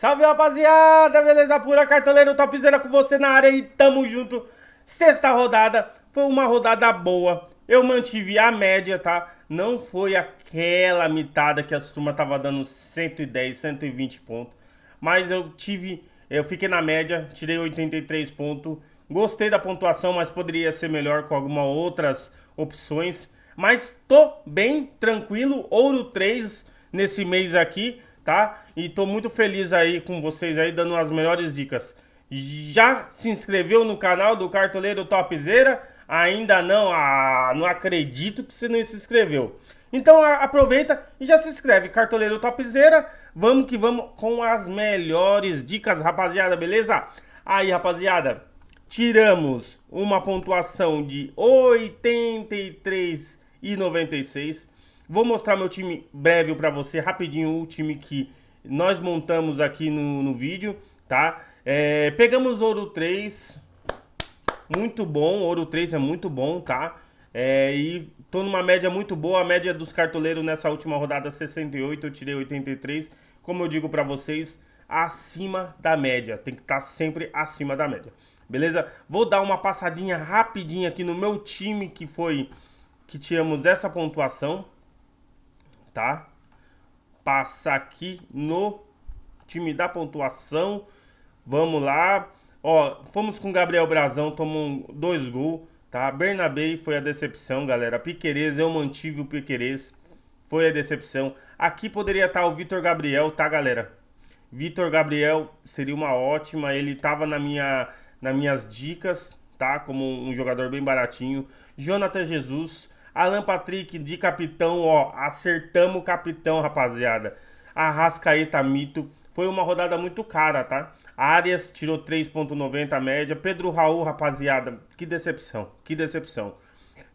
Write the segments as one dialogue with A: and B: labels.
A: Salve, rapaziada, beleza pura, cartoleiro topzera com você na área e tamo junto. Sexta rodada, foi uma rodada boa, eu mantive a média, tá? Não foi aquela mitada que a turma tava dando 110, 120 pontos, mas eu fiquei na média, tirei 83 pontos. Gostei da pontuação, mas poderia ser melhor com algumas outras opções. Mas tô bem tranquilo, ouro 3 nesse mês aqui, tá? E tô muito feliz aí com vocês aí, dando as melhores dicas. Já se inscreveu no canal do Cartoleiro Topzera? Ainda não? Ah, não acredito que você não se inscreveu. Então aproveita e já se inscreve, Cartoleiro Topzera. Vamos que vamos com as melhores dicas, rapaziada, beleza? Aí, rapaziada, tiramos uma pontuação de 83,96. Vou mostrar meu time breve para você, rapidinho, o time que nós montamos aqui no vídeo, tá? Pegamos ouro 3, muito bom, ouro 3 é muito bom, tá? E tô numa média muito boa, a média dos cartoleiros nessa última rodada 68, eu tirei 83. Como eu digo pra vocês, acima da média, tem que estar sempre acima da média, beleza? Vou dar uma passadinha rapidinha aqui no meu time que tiramos essa pontuação, tá? Passa aqui no time da pontuação, vamos lá. Ó, fomos com Gabriel Brazão, tomou 2 gols, tá? Bernabé foi a decepção, galera. Piquerez, eu mantive o Piquerez, foi a decepção. Aqui poderia estar o Vitor Gabriel, tá, galera? Vitor Gabriel seria uma ótima, ele tava nas minhas dicas, tá? Como um jogador bem baratinho. Jonathan Jesus, Alan Patrick de capitão, ó, acertamos o capitão, rapaziada. Arrascaeta Mito. Foi uma rodada muito cara, tá? Arias tirou 3,90 a média. Pedro Raul, rapaziada, que decepção, que decepção.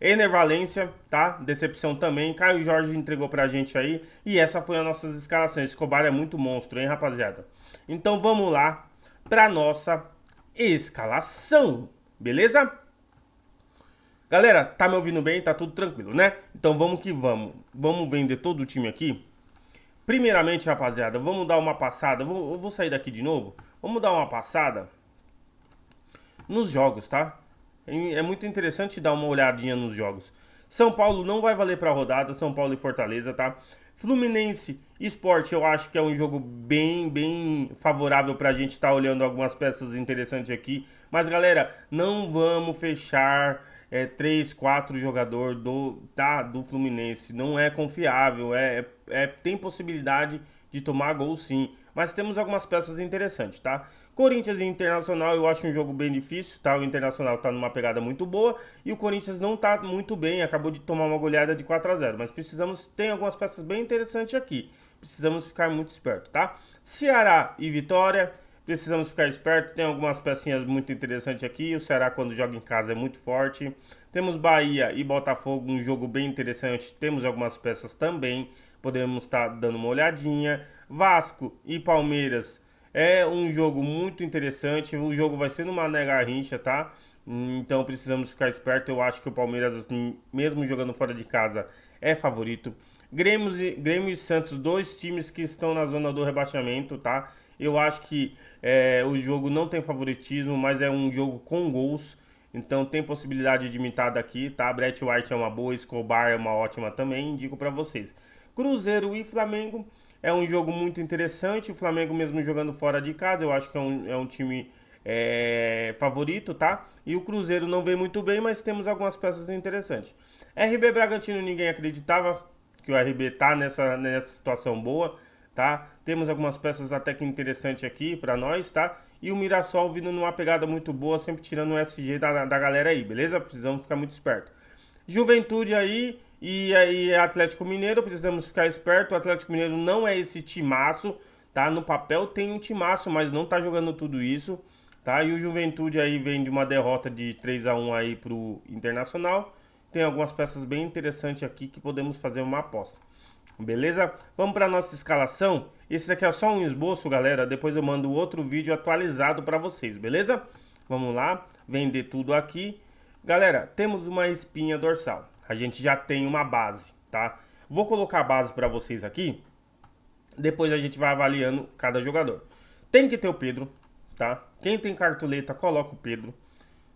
A: Ener Valência, tá? Decepção também. Caio Jorge entregou pra gente aí. E essa foi as nossas escalações. Escobar é muito monstro, hein, rapaziada? Então vamos lá pra nossa escalação, beleza? Galera, tá me ouvindo bem? Tá tudo tranquilo, né? Então vamos que vamos. Vamos vender todo o time aqui. Primeiramente, rapaziada, vamos dar uma passada. Eu vou sair daqui de novo. Vamos dar uma passada nos jogos, tá? É muito interessante dar uma olhadinha nos jogos. São Paulo não vai valer pra rodada. São Paulo e Fortaleza, tá? Fluminense Sport, eu acho que é um jogo bem favorável pra gente estar olhando algumas peças interessantes aqui. Mas, galera, não vamos fechar 3, 4 jogador do Fluminense. Não é confiável, tem possibilidade de tomar gol sim, mas temos algumas peças interessantes, tá? Corinthians e Internacional eu acho um jogo bem difícil, tá? O Internacional tá numa pegada muito boa e o Corinthians não tá muito bem, acabou de tomar uma goleada de 4-0, mas tem algumas peças bem interessantes aqui, precisamos ficar muito esperto, tá? Ceará e Vitória, precisamos ficar esperto, tem algumas pecinhas muito interessantes aqui, o Ceará quando joga em casa é muito forte. Temos Bahia e Botafogo, um jogo bem interessante, temos algumas peças também, podemos estar dando uma olhadinha. Vasco e Palmeiras é um jogo muito interessante, o jogo vai ser no Mané Garrincha, tá? Então precisamos ficar esperto, eu acho que o Palmeiras, mesmo jogando fora de casa, é favorito. Grêmio e Santos, dois times que estão na zona do rebaixamento, tá? Eu acho que o jogo não tem favoritismo, mas é um jogo com gols, então tem possibilidade de mitada aqui, tá? Brett White é uma boa, Escobar é uma ótima também, indico pra vocês. Cruzeiro e Flamengo é um jogo muito interessante, o Flamengo mesmo jogando fora de casa, eu acho que é um time favorito, tá? E o Cruzeiro não vem muito bem, mas temos algumas peças interessantes. RB Bragantino, ninguém acreditava que o RB tá nessa situação boa, tá? Temos algumas peças até que interessantes aqui pra nós, tá? E o Mirassol vindo numa pegada muito boa, sempre tirando o SG da galera aí, beleza? Precisamos ficar muito esperto. Juventude aí e aí Atlético Mineiro, precisamos ficar esperto. O Atlético Mineiro não é esse timaço, tá? No papel tem um timaço, mas não tá jogando tudo isso, tá? E o Juventude aí vem de uma derrota de 3-1 aí pro Internacional. Tem algumas peças bem interessantes aqui que podemos fazer uma aposta. Beleza? Vamos para nossa escalação. Esse daqui é só um esboço, galera. Depois eu mando outro vídeo atualizado para vocês, beleza? Vamos lá, vender tudo aqui. Galera, temos uma espinha dorsal. A gente já tem uma base, tá? Vou colocar a base para vocês aqui. Depois a gente vai avaliando cada jogador. Tem que ter o Pedro, tá? Quem tem cartoleta, coloca o Pedro.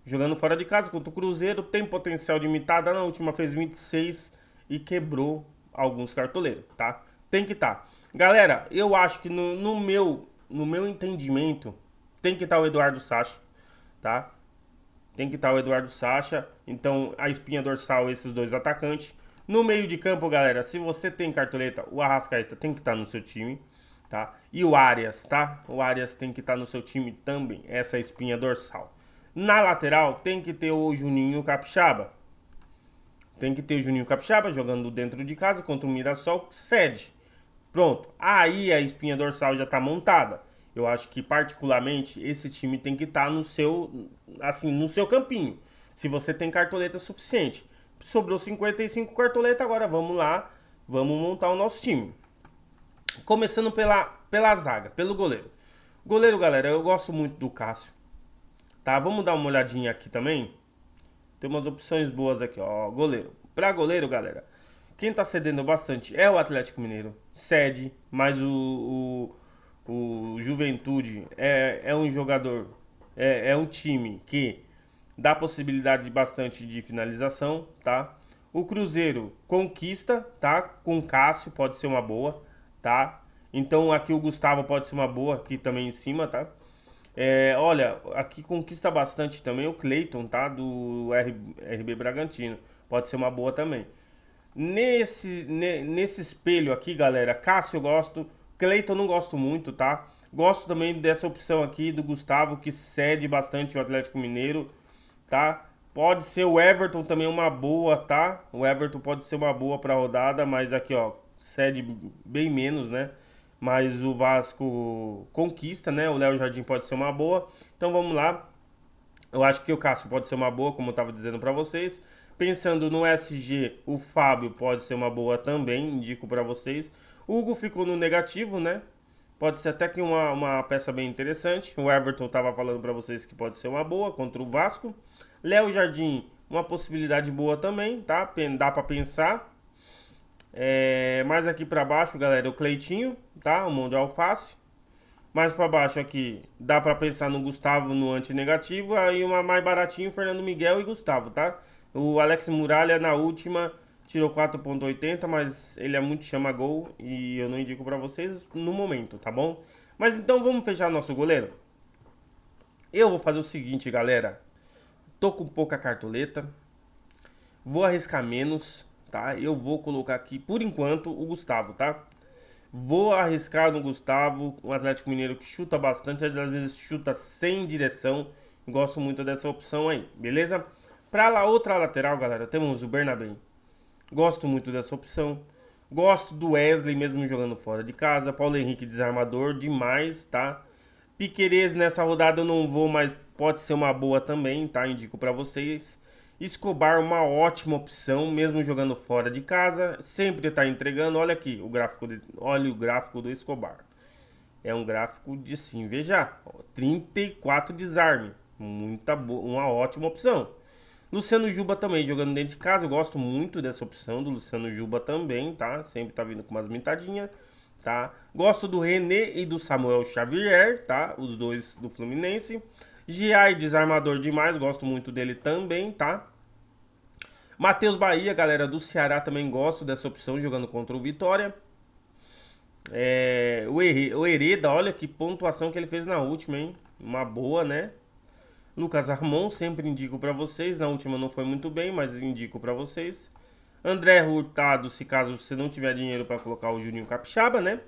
A: Jogando fora de casa contra o Cruzeiro, tem potencial de imitada. Na última fez 26 e quebrou alguns cartoleiros, tá? Tem que estar. Galera, eu acho que no meu entendimento, tem que estar o Eduardo Sacha, tá? Tem que estar o Eduardo Sacha. Então, a espinha dorsal, esses dois atacantes. No meio de campo, galera, se você tem cartoleta, o Arrascaeta tem que estar no seu time, tá? E o Arias, tá? O Arias tem que estar no seu time também, essa é a espinha dorsal. Na lateral, tem que ter o Juninho Capixaba. Tem que ter o Juninho Capixaba jogando dentro de casa contra o Mirassol, que cede. Pronto, aí a espinha dorsal já tá montada. Eu acho que particularmente esse time tem que estar no seu, assim, no seu campinho. Se você tem cartoleta suficiente. Sobrou 55 cartoletas, agora vamos lá, vamos montar o nosso time. Começando pela zaga, pelo goleiro. Goleiro, galera, eu gosto muito do Cássio. Tá, vamos dar uma olhadinha aqui também. Tem umas opções boas aqui, ó. Goleiro. Pra goleiro, galera, quem tá cedendo bastante é o Atlético Mineiro. Cede, mas o Juventude é um jogador, é um time que dá possibilidade bastante de finalização, tá? O Cruzeiro conquista, tá? Com Cássio pode ser uma boa, tá? Então aqui o Gustavo pode ser uma boa aqui também em cima, tá? Olha, aqui conquista bastante também o Cleiton, tá? Do RB Bragantino. Pode ser uma boa também. Nesse espelho aqui, galera, Cássio eu gosto, Cleiton não gosto muito, tá? Gosto também dessa opção aqui do Gustavo, que cede bastante o Atlético Mineiro, tá? Pode ser o Everton também uma boa, tá? O Everton pode ser uma boa pra rodada, mas aqui, ó, cede bem menos, né? Mas o Vasco conquista, né? O Léo Jardim pode ser uma boa. Então vamos lá. Eu acho que o Cássio pode ser uma boa, como eu estava dizendo para vocês. Pensando no SG, o Fábio pode ser uma boa também, indico para vocês. O Hugo ficou no negativo, né? Pode ser até que uma peça bem interessante. O Everton estava falando para vocês que pode ser uma boa contra o Vasco. Léo Jardim, uma possibilidade boa também, tá? Dá para pensar. Mais aqui para baixo, galera, o Cleitinho, tá? O Mão de Alface. Mais para baixo aqui, dá para pensar no Gustavo no antinegativo. Aí uma mais baratinho, Fernando Miguel e Gustavo, tá? O Alex Muralha na última tirou 4,80, mas ele é muito chama-gol e eu não indico para vocês no momento, tá bom? Mas então vamos fechar nosso goleiro? Eu vou fazer o seguinte, galera. Tô com pouca cartoleta. Vou arriscar menos, tá? Eu vou colocar aqui, por enquanto, o Gustavo, tá? Vou arriscar no Gustavo, um Atlético Mineiro que chuta bastante, às vezes chuta sem direção. Gosto muito dessa opção aí, beleza? Pra lá, outra lateral, galera, temos o Bernabé. Gosto muito dessa opção. Gosto do Wesley, mesmo jogando fora de casa. Paulo Henrique, desarmador, demais, tá? Piquerez nessa rodada eu não vou, mas pode ser uma boa também, tá? Indico pra vocês. Escobar, uma ótima opção, mesmo jogando fora de casa. Sempre tá entregando. Olha aqui o gráfico, olha o gráfico do Escobar. É um gráfico de se invejar. 34 desarme. Muita boa, uma ótima opção. Luciano Juba também jogando dentro de casa. Eu gosto muito dessa opção do Luciano Juba também, tá? Sempre tá vindo com umas mintadinhas, tá? Gosto do René e do Samuel Xavier, tá? Os dois do Fluminense. Giai, desarmador demais, gosto muito dele também, tá? Matheus Bahia, galera do Ceará, também gosto dessa opção, jogando contra o Vitória. O Hereda, olha que pontuação que ele fez na última, hein? Uma boa, né? Lucas Armon, sempre indico pra vocês. Na última não foi muito bem, mas indico pra vocês. André Hurtado, se caso você não tiver dinheiro pra colocar o Juninho Capixaba, né?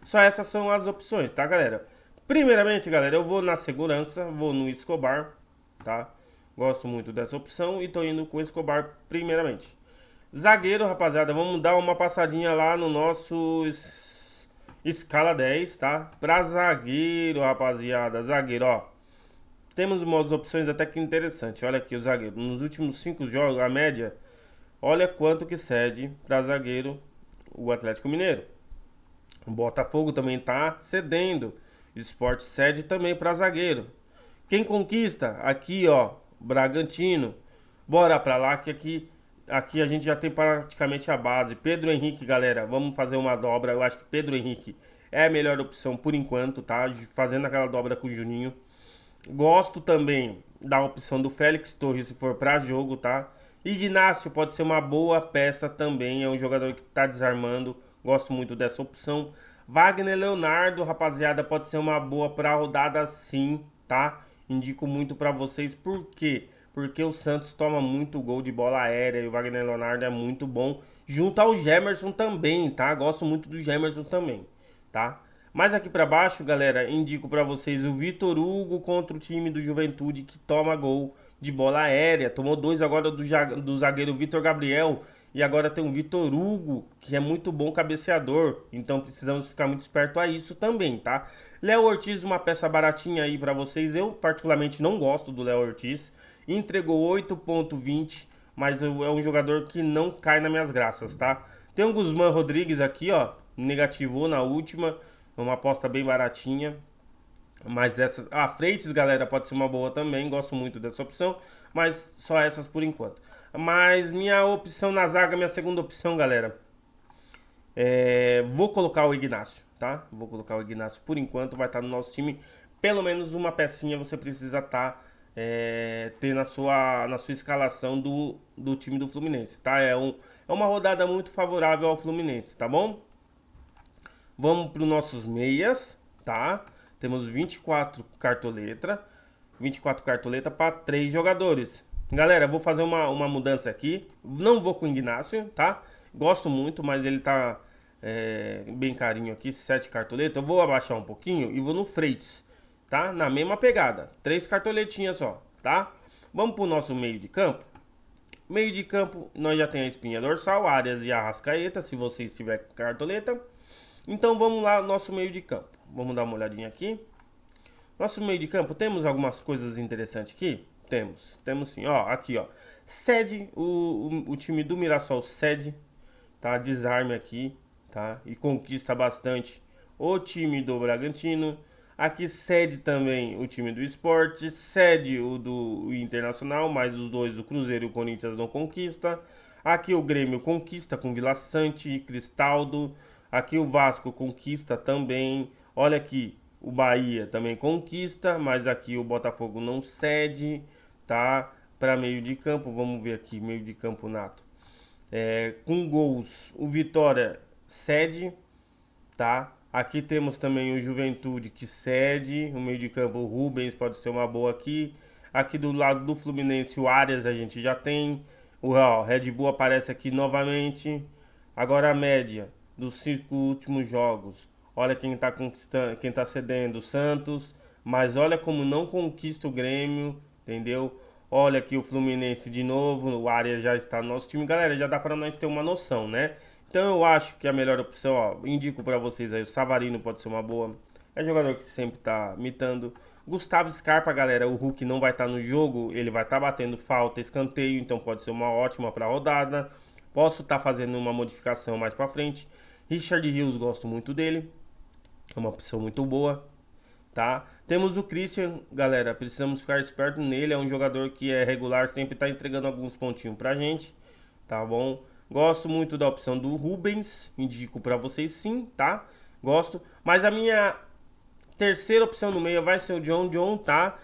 A: Só essas são as opções, tá, galera? Primeiramente, galera, eu vou na segurança, vou no Escobar, tá? Gosto muito dessa opção e tô indo com o Escobar primeiramente. Zagueiro, rapaziada, vamos dar uma passadinha lá no nosso escala 10, tá? Pra zagueiro, rapaziada, zagueiro, ó. Temos umas opções até que interessantes. Olha aqui o zagueiro. Nos últimos 5 jogos, a média, olha quanto que cede pra zagueiro o Atlético Mineiro. O Botafogo também tá cedendo. O Sport cede também para zagueiro. Quem conquista? Aqui, ó, Bragantino. Bora pra lá que aqui aqui a gente já tem praticamente a base. Pedro Henrique, galera, vamos fazer uma dobra. Eu acho que Pedro Henrique é a melhor opção por enquanto, tá? Fazendo aquela dobra com o Juninho. Gosto também da opção do Félix Torres se for para jogo, tá? Ignacio pode ser uma boa peça também, é um jogador que tá desarmando. Gosto muito dessa opção. Wagner Leonardo, rapaziada, pode ser uma boa para rodada sim, tá? Indico muito para vocês, por quê? Porque o Santos toma muito gol de bola aérea e o Wagner Leonardo é muito bom. Junto ao Gemerson também, tá? Gosto muito do Gemerson também, tá? Mas aqui para baixo, galera, indico para vocês o Vitor Hugo contra o time do Juventude que toma gol de bola aérea. Tomou dois agora do zagueiro Vitor Gabriel e agora tem o Vitor Hugo, que é muito bom cabeceador. Então precisamos ficar muito esperto a isso também, tá? Léo Ortiz, uma peça baratinha aí para vocês. Eu particularmente não gosto do Léo Ortiz. Entregou 8,20, mas é um jogador que não cai nas minhas graças, tá? Tem o Guzmán Rodrigues aqui, ó, negativou na última. Uma aposta bem baratinha. Mas essas. Ah, Freitas, galera, pode ser uma boa também. Gosto muito dessa opção. Mas só essas por enquanto. Mas minha opção na zaga, minha segunda opção, galera. Vou colocar o Ignacio, tá? Vou colocar o Ignacio por enquanto. Vai estar no nosso time. Pelo menos uma pecinha você precisa ter na sua escalação do time do Fluminense, tá? É uma rodada muito favorável ao Fluminense, tá bom? Vamos para os nossos meias, tá? Temos 24 cartoletas. 24 cartoletas para 3 jogadores. Galera, vou fazer uma mudança aqui. Não vou com o Ignacio, tá? Gosto muito, mas ele tá bem carinho aqui. 7 cartoletas. Eu vou abaixar um pouquinho e vou no Freitas, tá? Na mesma pegada. 3 cartoletinhas só, tá? Vamos para o nosso meio de campo. Meio de campo, nós já tem a espinha dorsal, Arias e a Arrascaeta, se você estiver com cartoleta. Então vamos lá, nosso meio de campo. Vamos dar uma olhadinha aqui. Nosso meio de campo, temos algumas coisas interessantes aqui? Temos sim. Ó, aqui, ó. Cede, o time do Mirassol cede, tá? Desarme aqui, tá? E conquista bastante o time do Bragantino. Aqui cede também o time do Sport, cede o do Internacional, mas os dois, o Cruzeiro e o Corinthians, não conquista. Aqui o Grêmio conquista com Vila Sante, Cristaldo. Aqui o Vasco conquista também. Olha aqui, o Bahia também conquista, mas aqui o Botafogo não cede, tá? Para meio de campo, vamos ver aqui, meio de campo nato. Com gols, o Vitória cede, tá? Aqui temos também o Juventude que cede, o meio de campo o Rubens pode ser uma boa aqui. Aqui do lado do Fluminense o Arias a gente já tem. O Red Bull aparece aqui novamente. Agora a média dos 5 últimos jogos. Olha quem tá conquistando, quem tá cedendo, o Santos. Mas olha como não conquista o Grêmio, entendeu? Olha aqui o Fluminense de novo, o Arias já está no nosso time. Galera, já dá para nós ter uma noção, né? Então eu acho que a melhor opção, ó, indico para vocês aí, o Savarino pode ser uma boa. É jogador que sempre tá mitando. Gustavo Scarpa, galera, o Hulk não vai estar no jogo, ele vai estar batendo falta, escanteio, então pode ser uma ótima para rodada. Posso estar fazendo uma modificação mais para frente. Richard Rios, gosto muito dele. É uma opção muito boa, tá? Temos o Christian, galera, precisamos ficar esperto nele. É um jogador que é regular, sempre tá entregando alguns pontinhos pra gente, tá bom? Gosto muito da opção do Rubens, indico pra vocês sim, tá? Gosto, mas a minha terceira opção no meio vai ser o John, tá?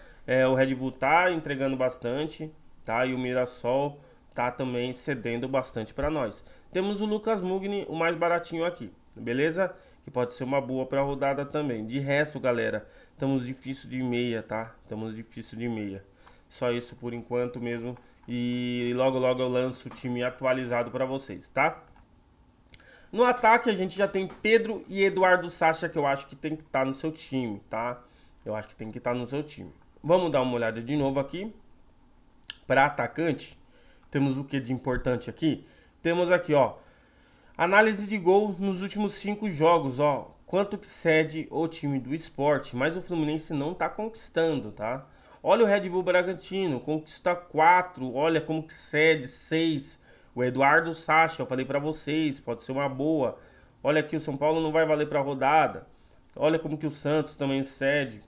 A: O Red Bull tá entregando bastante, tá? E o Mirassol tá também cedendo bastante pra nós. Temos o Lucas Mugni, o mais baratinho aqui, beleza? Que pode ser uma boa pra rodada também. De resto, galera, estamos difícil de meia, tá? Estamos difícil de meia. Só isso por enquanto mesmo. E logo logo eu lanço o time atualizado pra vocês, tá? No ataque a gente já tem Pedro e Eduardo Sacha, que eu acho que tem que estar no seu time, tá? Eu acho que tem que estar no seu time. Vamos dar uma olhada de novo aqui. Para atacante, temos o que de importante aqui? Temos aqui, ó, análise de gol nos últimos 5 jogos, ó. Quanto que cede o time do Sport, mas o Fluminense não tá conquistando, tá? Olha o Red Bull Bragantino, conquista 4, olha como que cede 6. O Eduardo Sacha, eu falei pra vocês, pode ser uma boa. Olha aqui, o São Paulo não vai valer pra rodada. Olha como que o Santos também cede,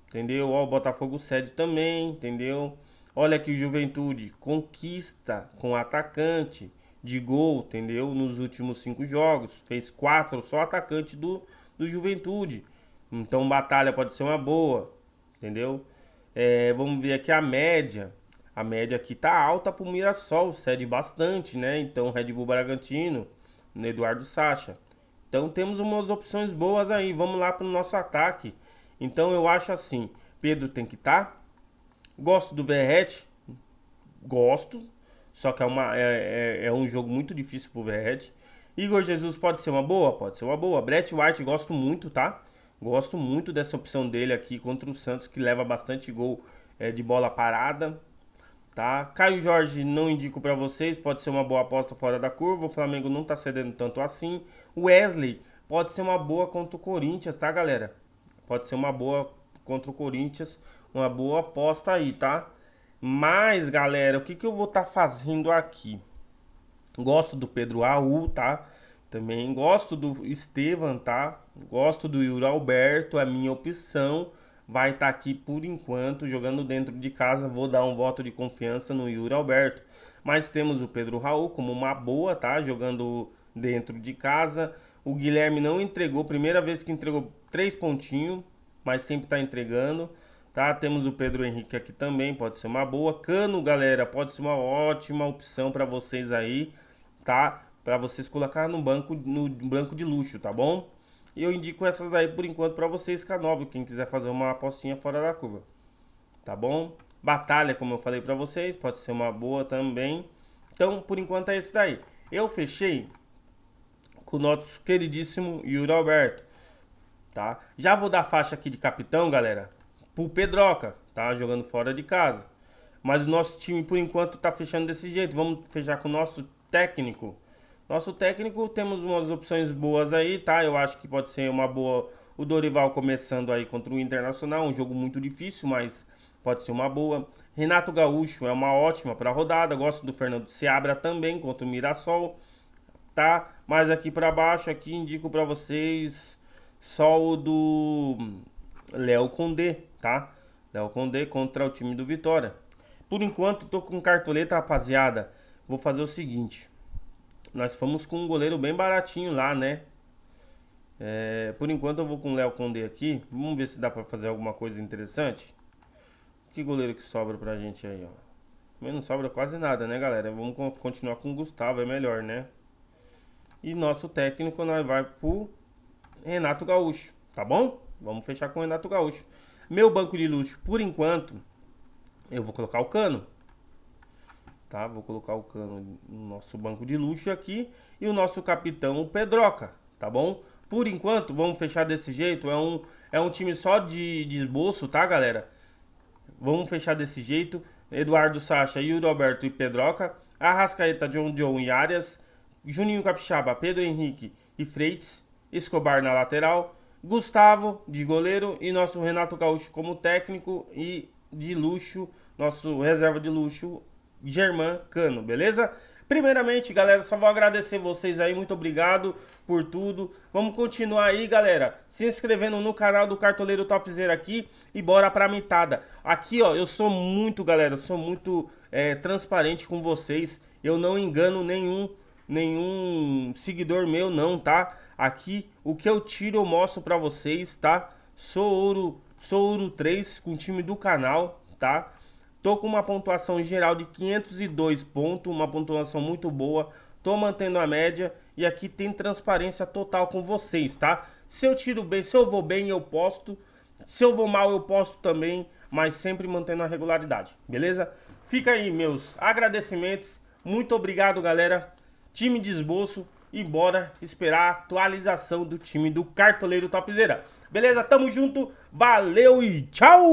A: entendeu? Ó, o Botafogo cede também, entendeu? Olha que o Juventude conquista com atacante de gol, entendeu? Nos últimos 5 jogos. Fez 4 só atacante do Juventude. Então batalha pode ser uma boa, entendeu? Vamos ver aqui a média. A média aqui tá alta pro Mirassol, cede bastante, né? Então Red Bull Bragantino, no Eduardo Sacha. Então temos umas opções boas aí. Vamos lá pro nosso ataque. Então eu acho assim, Pedro tem que estar. Gosto do Verratti, gosto. Só que é um jogo muito difícil pro Verratti. Igor Jesus pode ser uma boa? Pode ser uma boa. Brett White gosto muito, tá? Gosto muito dessa opção dele aqui contra o Santos, que leva bastante gol de bola parada, tá? Caio Jorge não indico pra vocês, pode ser uma boa aposta fora da curva. O Flamengo não tá cedendo tanto assim. Wesley pode ser uma boa contra o Corinthians, tá, galera? Pode ser uma boa contra o Corinthians, uma boa aposta aí, tá? Mas, galera, o que eu vou estar fazendo aqui? Gosto do Pedro Raul, tá? Também gosto do Estevam, tá? Gosto do Yuri Alberto, a minha opção vai estar aqui por enquanto, jogando dentro de casa. Vou dar um voto de confiança no Yuri Alberto. Mas temos o Pedro Raul como uma boa, tá? Jogando dentro de casa. O Guilherme não entregou, primeira vez que entregou 3 pontinhos, mas sempre tá entregando. Tá, temos o Pedro Henrique aqui também, pode ser uma boa. Cano, galera, pode ser uma ótima opção para vocês aí, tá? Para vocês colocar no banco de luxo, tá bom? E eu indico essas aí por enquanto para vocês, Canóbio, quem quiser fazer uma apostinha fora da curva, tá bom? Batalha, como eu falei para vocês, pode ser uma boa também. Então, por enquanto é esse daí. Eu fechei com o nosso queridíssimo Yuri Alberto, tá? Já vou dar faixa aqui de capitão, galera, pro Pedroca, tá? Jogando fora de casa. Mas o nosso time, por enquanto, tá fechando desse jeito. Vamos fechar com o nosso técnico. Nosso técnico, temos umas opções boas aí, tá? Eu acho que pode ser uma boa o Dorival começando aí contra o Internacional. Um jogo muito difícil, mas pode ser uma boa. Renato Gaúcho é uma ótima para rodada. Gosto do Fernando Seabra também contra o Mirassol, tá? Mas aqui para baixo, aqui indico para vocês só o do Léo Condé, tá? Léo Condé contra o time do Vitória. Por enquanto, tô com cartoleta, rapaziada. Vou fazer o seguinte. Nós fomos com um goleiro bem baratinho lá, né? Por enquanto eu vou com o Léo Condé aqui. Vamos ver se dá pra fazer alguma coisa interessante. Que goleiro que sobra pra gente aí, ó. Também não sobra quase nada, né, galera? Vamos continuar com o Gustavo, é melhor, né? E nosso técnico, nós vai pro Renato Gaúcho, tá bom? Vamos fechar com o Renato Gaúcho. Meu banco de luxo, por enquanto, eu vou colocar o Cano. Tá? Vou colocar o Cano no nosso banco de luxo aqui. E o nosso capitão, o Pedroca, tá bom? Por enquanto, vamos fechar desse jeito. É um time só de esboço, tá, galera? Vamos fechar desse jeito. Eduardo Sacha, Yuri Alberto e Pedroca. Arrascaeta, John e Arias. Juninho Capixaba, Pedro Henrique e Freitas. Escobar na lateral. Gustavo de goleiro. E nosso Renato Gaúcho como técnico. E de luxo, nosso reserva de luxo, Germán Cano, beleza? Primeiramente, galera, só vou agradecer vocês aí, muito obrigado por tudo. Vamos continuar aí, galera, se inscrevendo no canal do Cartoleiro Topzera aqui e bora pra mitada. Aqui, ó, eu sou muito, galera, eu sou muito transparente com vocês. Eu não engano nenhum seguidor meu, não, tá? Aqui, o que eu tiro eu mostro pra vocês, tá? Sou ouro 3 com o time do canal, tá? Tô com uma pontuação geral de 502 pontos, uma pontuação muito boa. Tô mantendo a média e aqui tem transparência total com vocês, tá? Se eu tiro bem, se eu vou bem, eu posto. Se eu vou mal, eu posto também, mas sempre mantendo a regularidade, beleza? Fica aí meus agradecimentos. Muito obrigado, galera. Time de esboço e bora esperar a atualização do time do Cartoleiro Topzera. Beleza? Tamo junto. Valeu e tchau!